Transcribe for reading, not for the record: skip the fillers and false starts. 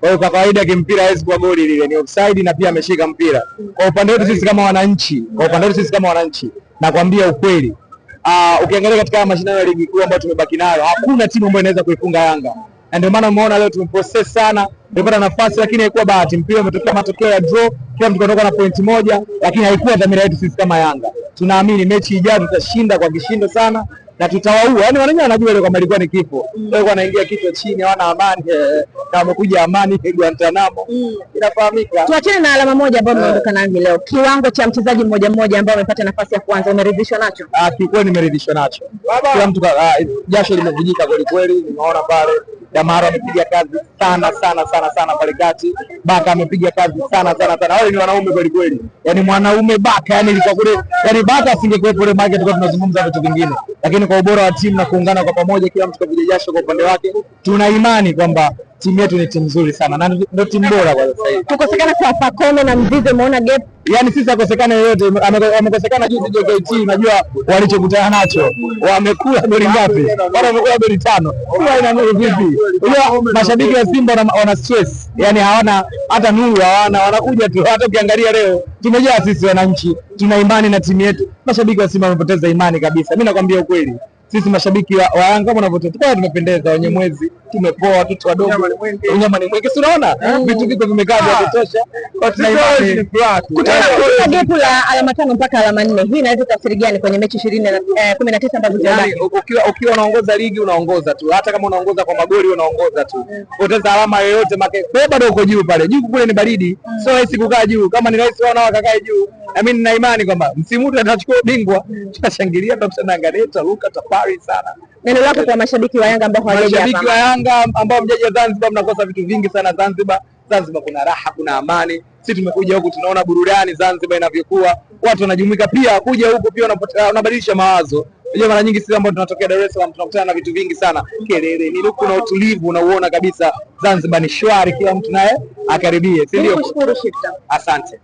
Kwa hiyo kwa kawaida kimpira hawezi kuwa goli, lile ni offside na pia ameshika mpira. Kwa upande wetu sisi kama wananchi, nakwambia ukweli, ukiangalia katika mashindano ya ligi kuu ambayo tumebaki nayo, hakuna timu ambayo inaweza kuifunga Yanga. Na ndio maana umeona leo tumeprocess sana, tumepata nafasi lakini haikuwa bahati. Mpira umetokea matokeo ya draw, kila mtu katoka na pointi moja, lakini haikuwa dhamira yetu sisi kama Yanga. Tunaamini mechi ijayo tutashinda kwa kishindo sana na tutawaua. Yaani wananchi wanajua ile kama ilikuwa ni kifo. Leo wanaingia kichwa chini, hawana amani, na wamekuja amani Guantanamo. Inafahamika. Tuachane na alama moja ambayo umeondoka nayo leo. Kiwango cha mchezaji mmoja mmoja ambaye amepata nafasi ya kwanza, umeridhishwa nacho? Kikweli nimeridhishwa nacho. Kila mtu jasho limevujika kweli kweli, nimeona pale Damaro amepiga kazi sana pale kati. Baka amepiga kazi sana. Wale ni wanaume kweli kweli. Yaani mwanaume Baka, yani ilikuwa kule, yani Baka asingekuwepo ile market tulikuwa tunazungumza vitu vingine. Lakini kwa ubora wa timu na kuungana kwa pamoja, kila mtu kapiga jasho kwa upande wake, tuna imani kwamba timu yetu ni timu nzuri sana na ndio timu bora kwa sasa hivi. Tukosekana kwa Pacome na Mzize, umeona gap? Yaani sisi akosekana yote, amekosekana juzi JKT, unajua walichokutana nacho. Wamekula goli ngapi? Wale wamekula goli 5. Huwa ina nuru vipi? Unajua mashabiki wa Simba wana stress. Yaani hawana hata nuru, wanakuja tu. Hata ukiangalia leo tumejaa sisi wananchi, tuna imani na timu yetu. Mashabiki wa Simba wamepoteza imani kabisa. Mimi nakwambia ukweli. Sisi mashabiki wa Yanga kama unavyotoka tumependeza, wenye mwezi tumepoa, watoto wadogo, unyama ni mwingi, unaona vitu viko vimekaa vya kutosha. Kutoka gepu la alama 5 mpaka alama 4, hii inaweza tafsiri gani kwenye mechi 19 ambazo zimebaki? Ukiwa unaongoza ligi unaongoza tu, hata kama unaongoza kwa magoli unaongoza tu. Poteza alama yoyote wewe bado uko juu pale. Juu kule ni baridi, sio rahisi kukaa juu. Kama ni rahisi wao wakakae juu. Na mimi nina imani kwamba msimu huu tutachukua ubingwa, tutashangilia, tutashangilia, tutaruka tafari sana. Neno lako kwa mashabiki wa Yanga ambao hawajaja hapa? Mashabiki wa Yanga ambao mjaja Zanzibar, mnakosa vitu vingi sana Zanzibar. Zanzibar kuna raha, kuna amani. Sisi tumekuja huku tunaona burudani Zanzibar inavyokuwa. Watu wanajumuika pia kuja huku pia wanabadilisha mawazo. Unajua mara nyingi sisi ambao tunatokea Dar es Salaam tunakutana na vitu vingi sana. Kelele, ni huku na utulivu, unauona kabisa Zanzibar ni shwari, kila mtu naye akaribie. Si ndio? Nikushukuru Shifta. Asante.